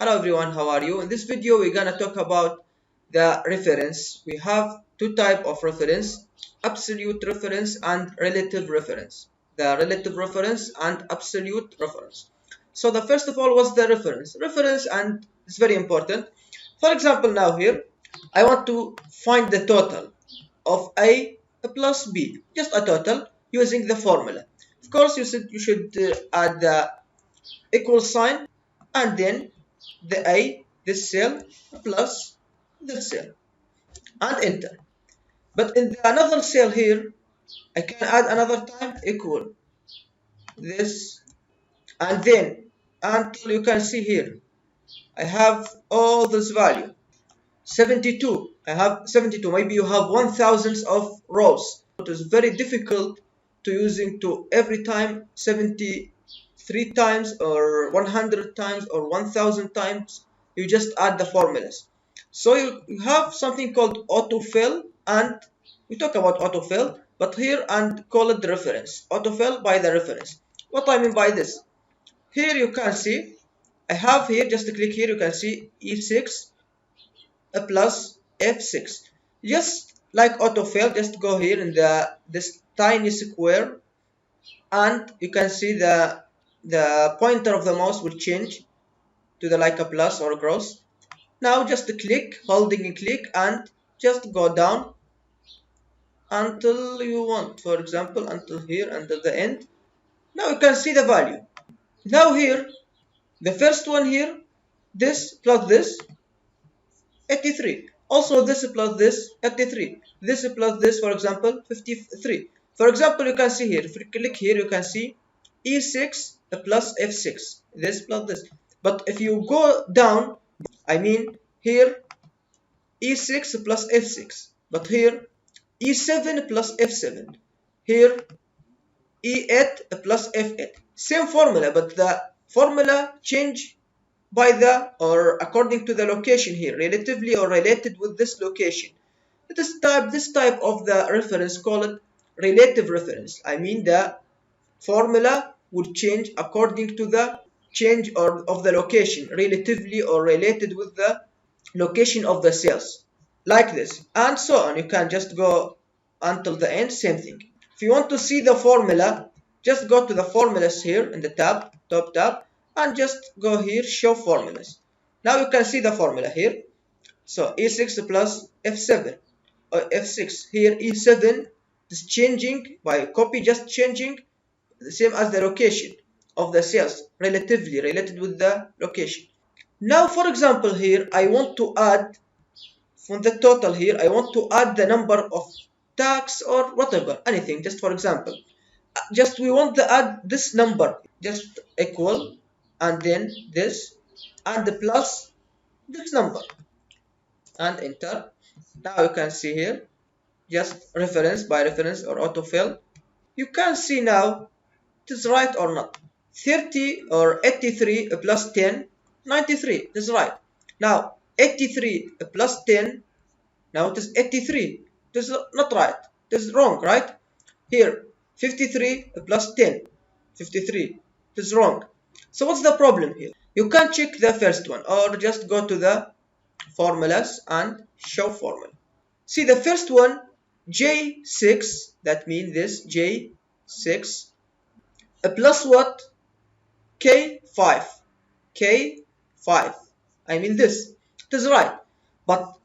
Hello everyone, how are you? In this video we're gonna talk about the reference. We have two types of reference, absolute reference and relative reference. The relative reference and absolute reference. So the first of all was the reference. Reference, and it's very important. For example, now here I want to find the total of A plus B, just a total using the formula. Of course you should add the equal sign and then the A, this cell, plus this cell, and enter. But in another cell here, I can add another time equal this, and then until you can see here, I have all this value. 72. I have 72. Maybe you have 1,000 of rows. It is very difficult to using to every time 73 times or 100 times or 1,000 times. You just add the formulas. So you have something called autofill, and we talk about autofill, but here and call it the reference. Autofill by the reference. What I mean by this? Here you can see I have here, just click here, you can see E6 plus F6. Just like autofill, just go here in this tiny square, and you can see the pointer of the mouse will change to the like a plus or a cross. Now just click, holding a click, and just go down until you want, for example until here, until the end. Now you can see the value. Now here, the first one here, this plus this, 83. Also this plus this, 83. This plus this, for example, 53. For example, you can see here, if you click here, you can see E6 plus F6. This plus this. But if you go down, I mean here E6 plus F6. But here E7 plus F7. Here E8 plus F8. Same formula, but the formula change by the or according to the location here, relatively or related with this location. This type of the reference, call it relative reference. I mean the formula would change according to the change of the location, relatively or related with the location of the cells, like this, and so on. You can just go until the end, same thing. If you want to see the formula, just go to the formulas here in the top tab, and just go here, show formulas. Now you can see the formula here. So E6 plus F7 or F6. Here E7 is changing by copy, just changing the same as the location of the cells, relatively related with the location. Now for example here, I want to add from the total here, I want to add the number of tags or whatever, anything, just for example. Just we want to add this number, just equal, and then this, and the plus this number, and enter. Now you can see here, just reference by reference or autofill. You can see now it is right or not. 30 or 83 plus 10, 93. This is right. Now 83 plus 10, now it is 83. This is not right. This is wrong, right? Here 53 plus 10, 53. This is wrong. So what's the problem here? You can check the first one, or just go to the formulas and show formula. See the first one, J6, that means this J6 plus what? K5. K5. I mean this. It is right. But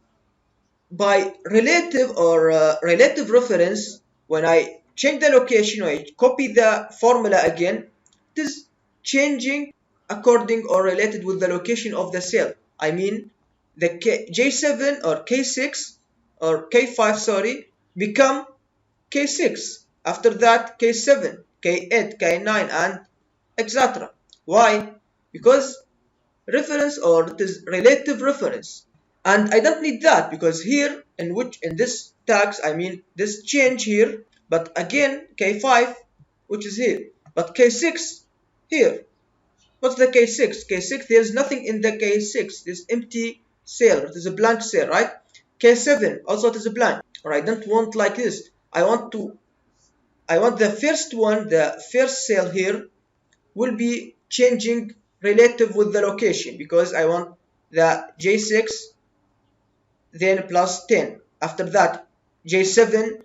by relative or relative reference, when I change the location, or I copy the formula again, it is changing according or related with the location of the cell. I mean the J7 or K6 or K5, sorry, become K6. After that K7, K8, K9, and etc. Why? Because reference, or it is relative reference. And I don't need that, because here in this tags, I mean this change here, but again K5, which is here, but K6 here. What's the K6? K6, there's nothing in the K6. There's empty cell. It is a blank cell, right? K7 also, it is a blank. Or I don't want like this. I want the first one, the first cell here will be changing relative with the location, because I want the J6 then plus 10. After that, J7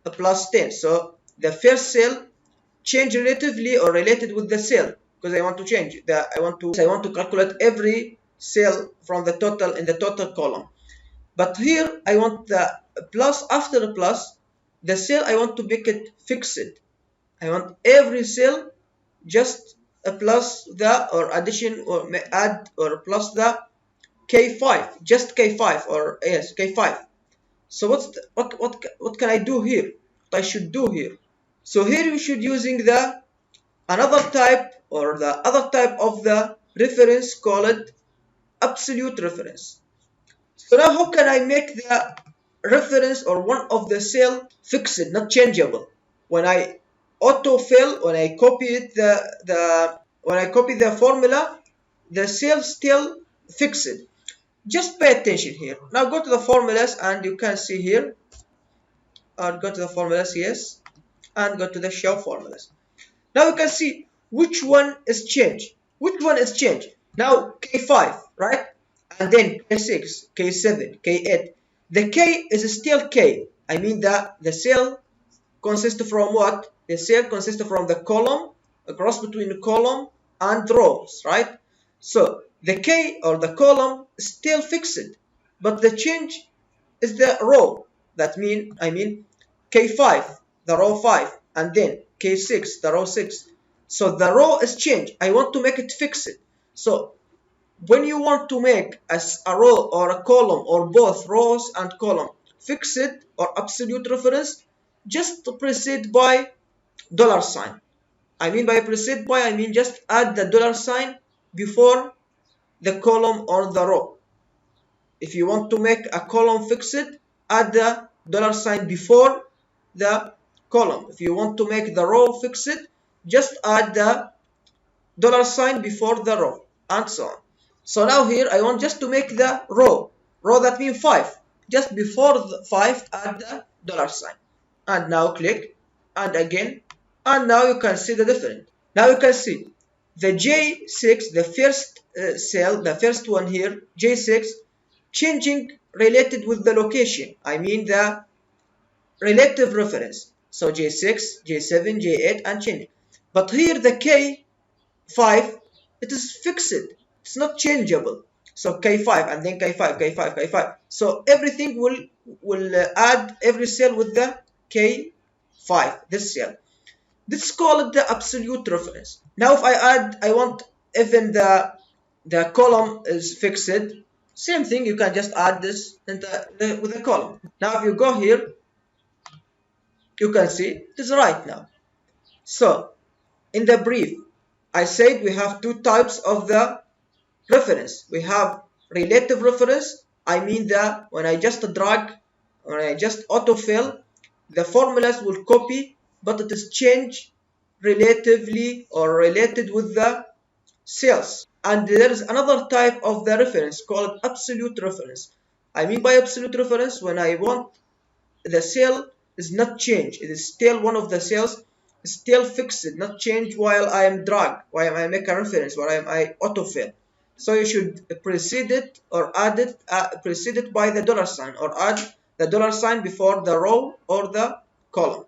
plus 10. So the first cell change relatively or related with the cell, because I want to change I want to calculate every cell from the total in the total column. But here I want the plus after the plus, the cell I want to make it fixed. I want every cell just a plus the or addition or add or plus the K5, just K5 or yes K5. So what can I do here? What I should do here? So here you should using the another type or the other type of the reference called absolute reference. So now how can I make the reference or one of the cell fixed, not changeable? When I autofill, when I copy it when I copy the formula, the cell still fixed. Just pay attention here. Now go to the formulas and you can see here, or go to the formulas, yes, and go to the show formulas. Now you can see which one is changed. Which one is changed? Now K5, right? And then K6, K7, K8. The K is still K. I mean that the cell consists from what? The cell consists from the column, a cross between the column and rows, right? So the K or the column is still fixed, but the change is the row. I mean K5, the row 5, and then K6, the row 6. So the row is changed. I want to make it fixed. So when you want to make a row or a column or both rows and column fixed or absolute reference, just precede by dollar sign. I mean by precede by, I mean just add the dollar sign before the column or the row. If you want to make a column fixed, add the dollar sign before the column. If you want to make the row fixed, just add the dollar sign before the row, and so on. So now here I want just to make the row. Row that means 5. Just before the 5, add the dollar sign. And now click, and again, and now you can see the difference. Now you can see the J6, the first cell, the first one here, J6, changing related with the location. I mean the relative reference. So J6, J7, J8, and changing. But here the K5, it is fixed. It's not changeable. So K5 and then K5, K5, K5. So everything will add every cell with the K5, this cell. This is called the absolute reference. Now if I want even the column is fixed, same thing, you can just add this with the column. Now if you go here, you can see it is right now. So in the brief, I said we have two types of the reference. We have relative reference. I mean that when I just drag, when I just autofill, the formulas will copy, but it is changed relatively or related with the cells. And there is another type of the reference called absolute reference. I mean by absolute reference, when I want the cell is not changed, it is still one of the cells, still fixed, not changed while I am drag, while I make a reference, while I autofill. So you should precede it or add it, precede it by the dollar sign, or add the dollar sign before the row or the column.